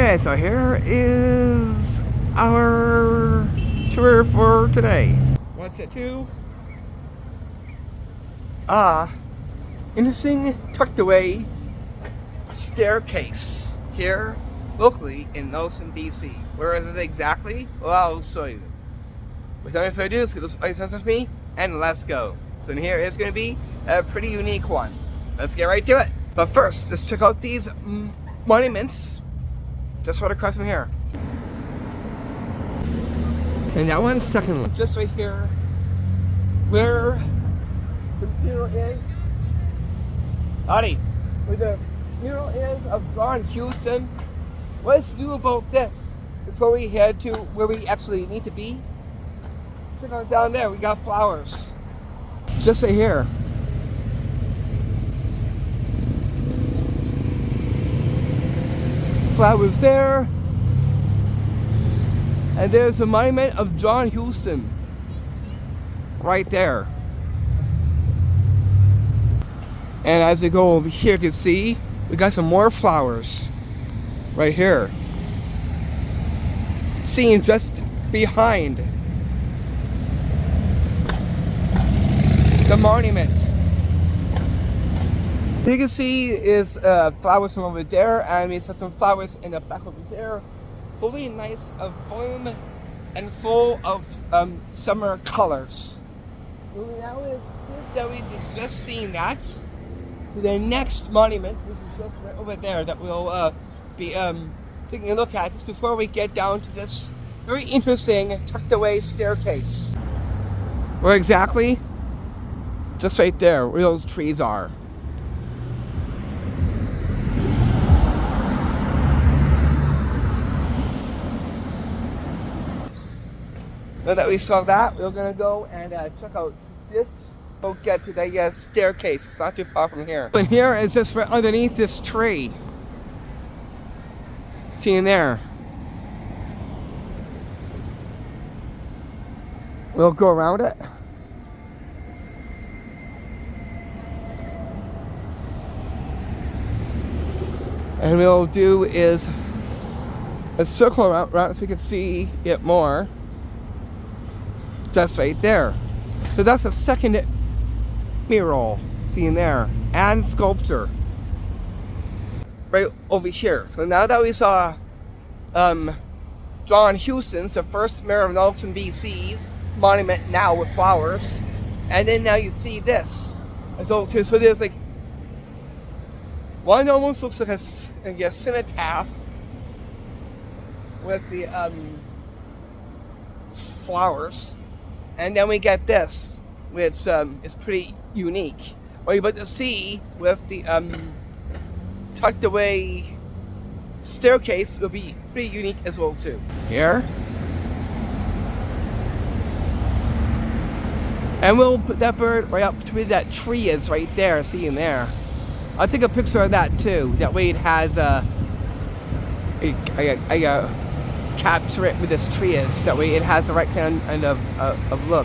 Okay, so here is our tour for today. What's it to? Interesting tucked away staircase here locally in Nelson, BC. Where is it exactly? Well, I'll show you. Without further ado, let's get this license with me and let's go. So in here is going to be a pretty unique one. Let's get right to it. But first, let's check out these monuments just right across from here. And that one's second one. Just right here where the mural is. Howdy. Where the mural is of John Huston. What's new about this? Before we head to where we actually need to be. Check out down there, we got flowers. Just right here. Flowers there. And there's a monument of John Huston. Right there. And as we go over here, you can see we got some more flowers. Right here. Seen just behind the monument. You can see is flowers from over there, and we have some flowers in the back over there. Fully nice, bloom and full of summer colors. Now since that we just seen that, to the next monument, which is just right over there, that we'll be taking a look at just before we get down to this very interesting tucked away staircase. Where exactly? Just right there, where those trees are. Now that we saw that, we're gonna go and check out this. We'll get to the staircase. It's not too far from here. But here is just right underneath this tree. See in there. We'll go around it. And what we'll do is a circle around so we can see it more. Just right there. So that's the second mural, see in there, and sculpture. Right over here. So now that we saw John Huston's, the first mayor of Nelson, BC's monument now with flowers, and then now you see this as well too. So there's like one almost looks like a cenotaph with the flowers. And then we get this, which is pretty unique. What you're about to see with the tucked away staircase will be pretty unique as well too. Here. And we'll put that bird right up to where that tree is right there, see in there. I'll take a picture of that too. That way it has I capture it where this tree is, that way it has the right kind of look.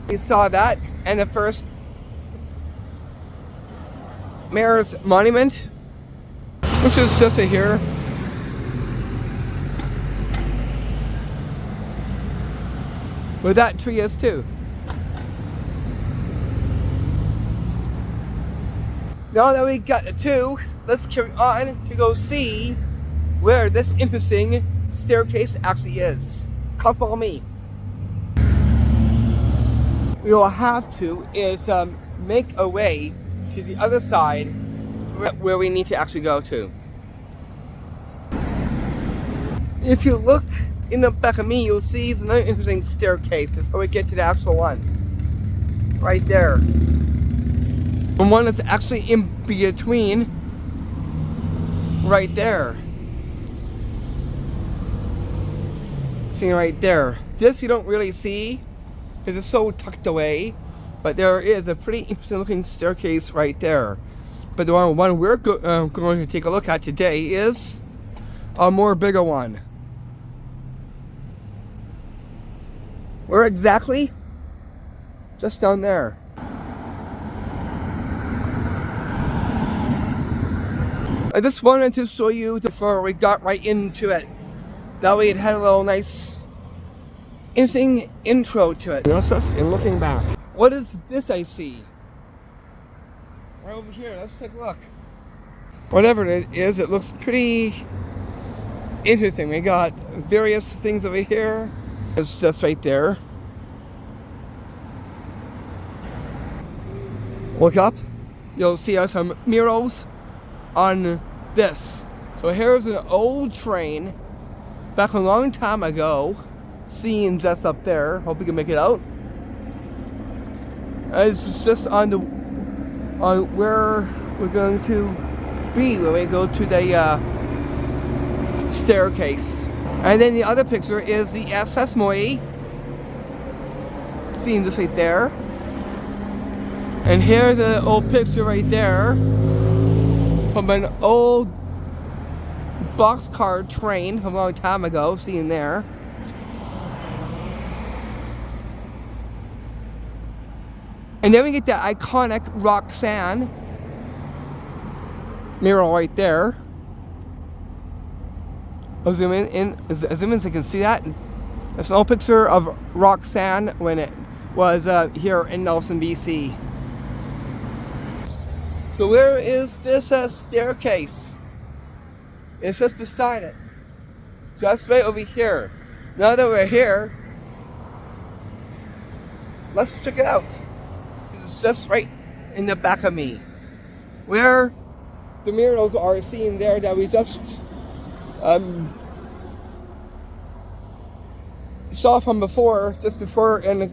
We saw that, and the first mayor's monument, which is just here. Where that tree is too. Now that we got the two, let's carry on to go see where this interesting staircase actually is. Come follow me. We will have to is make a way to the other side where we need to actually go to. If you look in the back of me, you'll see it's another interesting staircase before we get to the actual one. Right there. The one that's actually in between. Right there. See right there. This you don't really see because it's so tucked away, but there is a pretty interesting looking staircase right there. But the one we're going to take a look at today is a more bigger one. Where exactly? Just down there. I just wanted to show you before we got right into it. That way it had a little nice, interesting intro to it. And looking back. What is this I see? Right over here, let's take a look. Whatever it is, it looks pretty interesting. We got various things over here. It's just right there. Look up. You'll see some murals on this. So here's an old train back a long time ago, seen just up there. Hope you can make it out. It's just on where we're going to be when we go to the staircase. And then the other picture is the SS Moy, seen just right there. And here's an old picture right there from an old boxcar train from a long time ago, seen there. And then we get the iconic Roxanne mural right there. I'll zoom in so you can see that. It's an old picture of Roxanne when it was here in Nelson, BC. So where is this staircase? It's just beside it. Just right over here. Now that we're here, let's check it out. It's just right in the back of me. Where the murals are seen there that we just saw from before, just before, and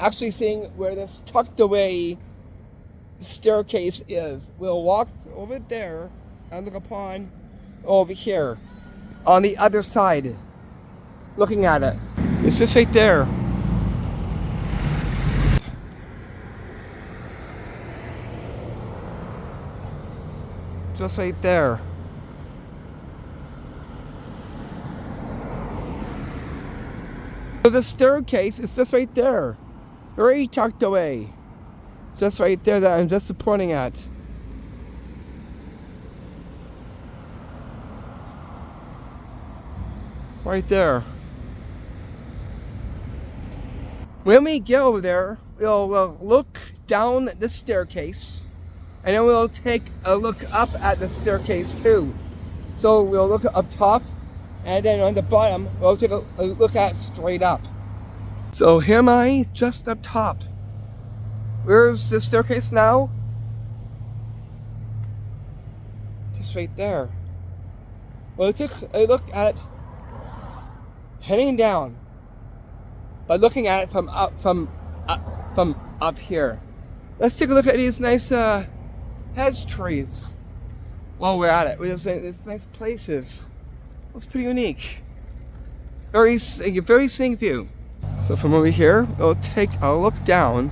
actually seeing where this tucked away staircase is. We'll walk over there and look upon over here on the other side, looking at it. It's just right there. Just right there. So the staircase is just right there, very tucked away. Just right there that I'm just pointing at. Right there. When we get over there, we'll look down the staircase, and then we'll take a look up at the staircase too. So we'll look up top, and then on the bottom, we'll take a look at straight up. So here am I, just up top. Where's the staircase now? Just right there. We'll take a look at it heading down by looking at it from up here. Let's take a look at these nice hedge trees while we're at it. We're just in these nice places. It's pretty unique. Very scenic view. So from over here, we'll take a look down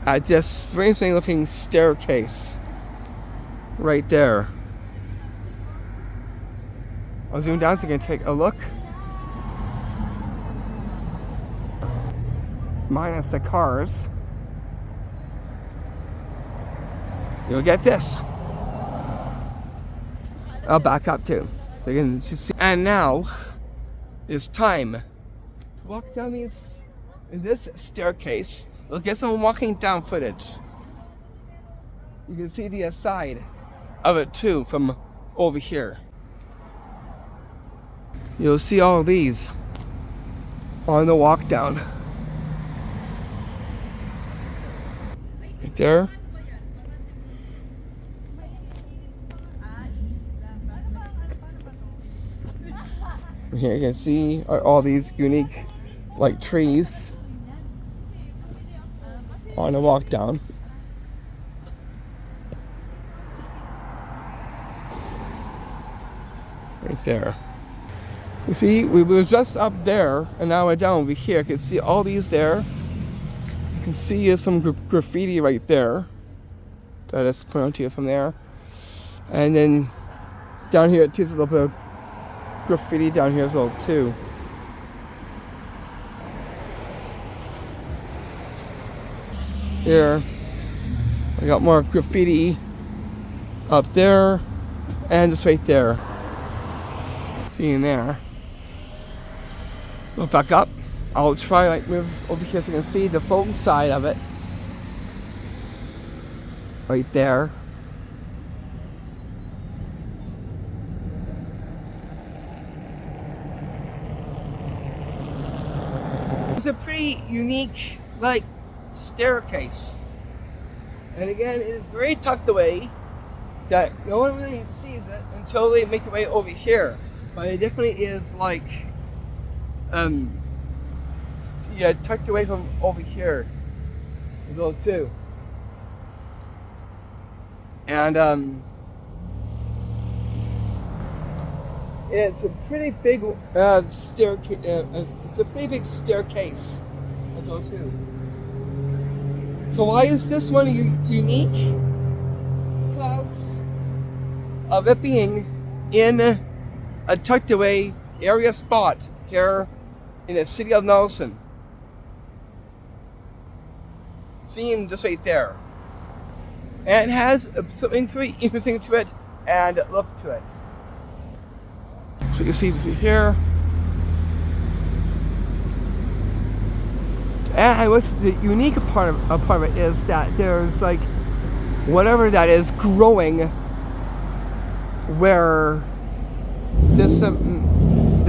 at this very interesting looking staircase right there. I'll zoom down so you can take a look. Minus the cars. You'll get this. I'll back up too, so you can see. And now it's time to walk down this staircase. We'll get some walking down footage. You can see the side of it too from over here. You'll see all of these on the walk down. Right there. Here you can see all these unique like trees on the walk down. Right there. You see, we were just up there and now we're down over here. You can see all these there. You can see some graffiti right there. That is pointing to you from there. And then down here too, there's a little bit of graffiti down here as well too. Here, I got more graffiti up there. and just right there. Seeing there. Look back up. I'll try like move over here so you can see the full side of it. Right there. It's a pretty unique like staircase. And again, it is very tucked away that no one really sees it until they make their way over here. But it definitely is like yeah, tucked away from over here as well too. And it's a pretty big staircase. It's a pretty big staircase as well too. So why is this one unique? Because of it being in a tucked away area spot here in the city of Nelson. Seen just right there. And it has something pretty interesting to it and look to it. So you can see this right here. And what's the unique part of it is that there's like whatever that is growing where the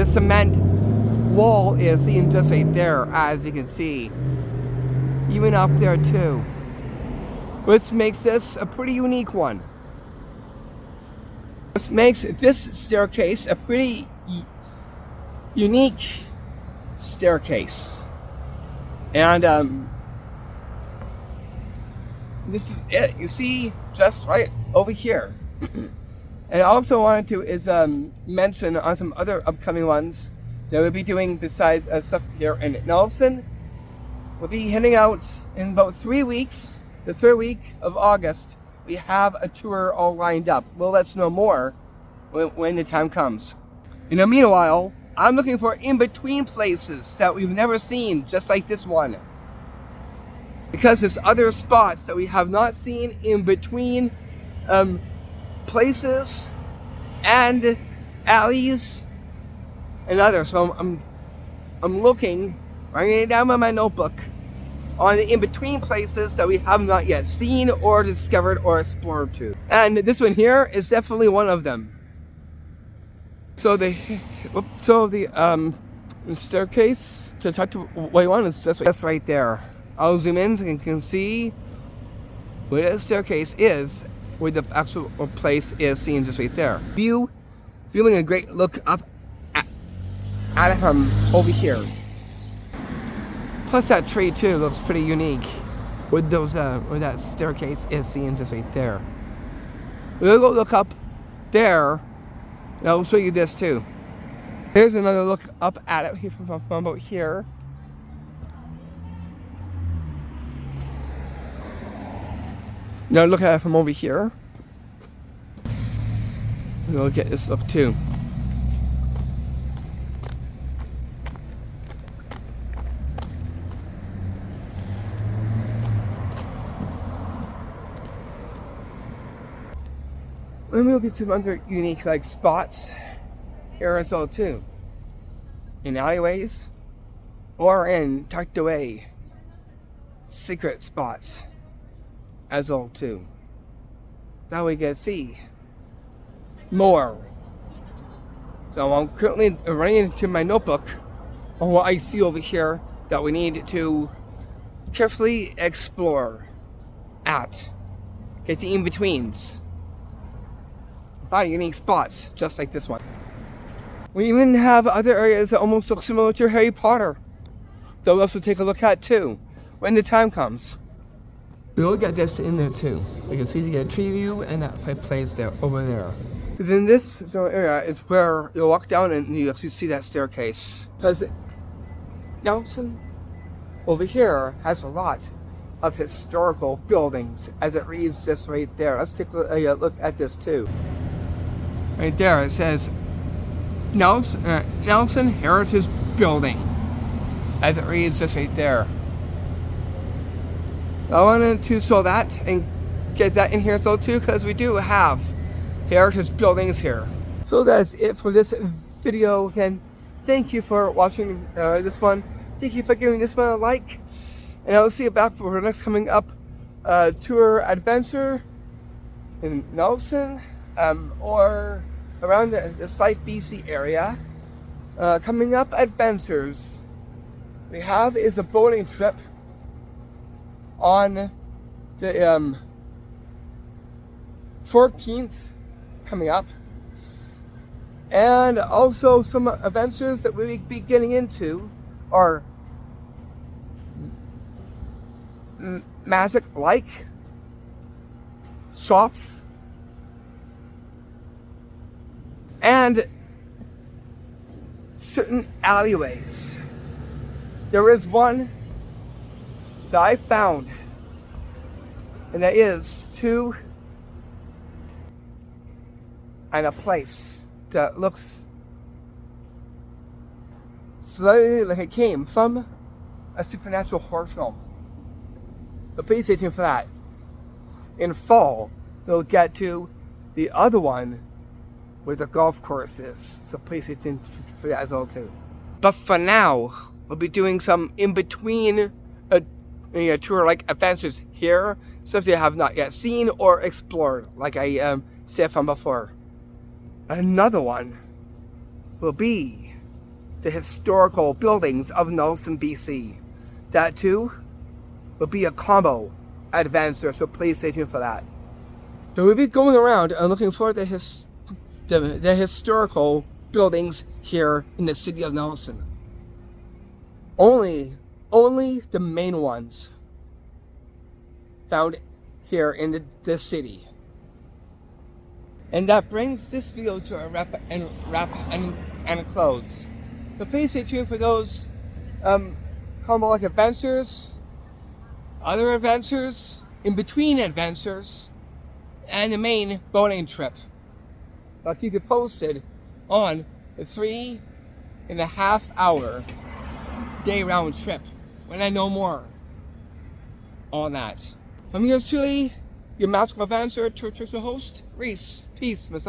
cement wall is seen just right there, as you can see. Even up there too. Which makes this a pretty unique one. This makes this staircase a pretty unique staircase. And this is it. You see just right over here. And I also wanted to mention on some other upcoming ones that we'll be doing besides stuff here in Nelson. We'll be heading out in about 3 weeks. The 3rd week of August, we have a tour all lined up. We'll let you know more when the time comes. In the meanwhile, I'm looking for in-between places that we've never seen, just like this one. Because there's other spots that we have not seen in between places and alleys and others. So I'm looking, writing it down on my notebook, on the in-between places that we have not yet seen or discovered or explored to. And this one here is definitely one of them. So the staircase to tuck way one is just right there. I'll zoom in so you can see where the staircase is, where the actual place is seen just right there. Feeling a great look up at it from over here. Plus that tree too looks pretty unique with those where that staircase is seen just right there. We'll go look up there. And I'll show you this too. Here's another look up at it here from about here. Now look at it from over here. And we'll get this up too. And we'll get some other unique like spots here as well too. In alleyways or in tucked away secret spots as well too. That we can see more. So I'm currently running into my notebook on what I see over here that we need to carefully explore at. Get the in-betweens. Find unique spots just like this one. We even have other areas that almost look similar to Harry Potter that we'll also take a look at too when the time comes. We'll get this in there too. You can see the tree view and that place there over there. Within this zone area is where you'll walk down and you actually see that staircase. Because Nelson over here has a lot of historical buildings, as it reads just right there. Let's take a look at this too. Right there it says Nelson Heritage Building, as it reads just right there. I wanted to show that and get that in here so too, because we do have heritage buildings here. So that's it for this video. Again, thank you for watching this one. Thank you for giving this one a like. And I will see you back for the next coming up tour adventure in Nelson or around the Site BC area. Coming up adventures we have is a boating trip on the 14th coming up, and also some adventures that we'll be getting into are magic like shops and certain alleyways. There is one that I found, and that is and a place that looks slightly like it came from a supernatural horror film. So please stay tuned for that. In fall, we'll get to the other one where the golf course is. So please stay tuned for that as well too. But for now, we'll be doing some in-between tour-like adventures here, stuff that I have not yet seen or explored, like I said from before. Another one will be the historical buildings of Nelson, BC. That too will be a combo adventure, so please stay tuned for that. So we'll be going around and looking for the historical buildings here in the city of Nelson. Only the main ones found here in this city. And that brings this video to a wrap and close. So please stay tuned for those combo-like adventures, other adventures, in-between adventures, and the main boating trip. I'll keep you posted on the 3.5 hour day round trip when I know more on that. From yours truly, your magical adventure tour host, Reese. Peace, Miss.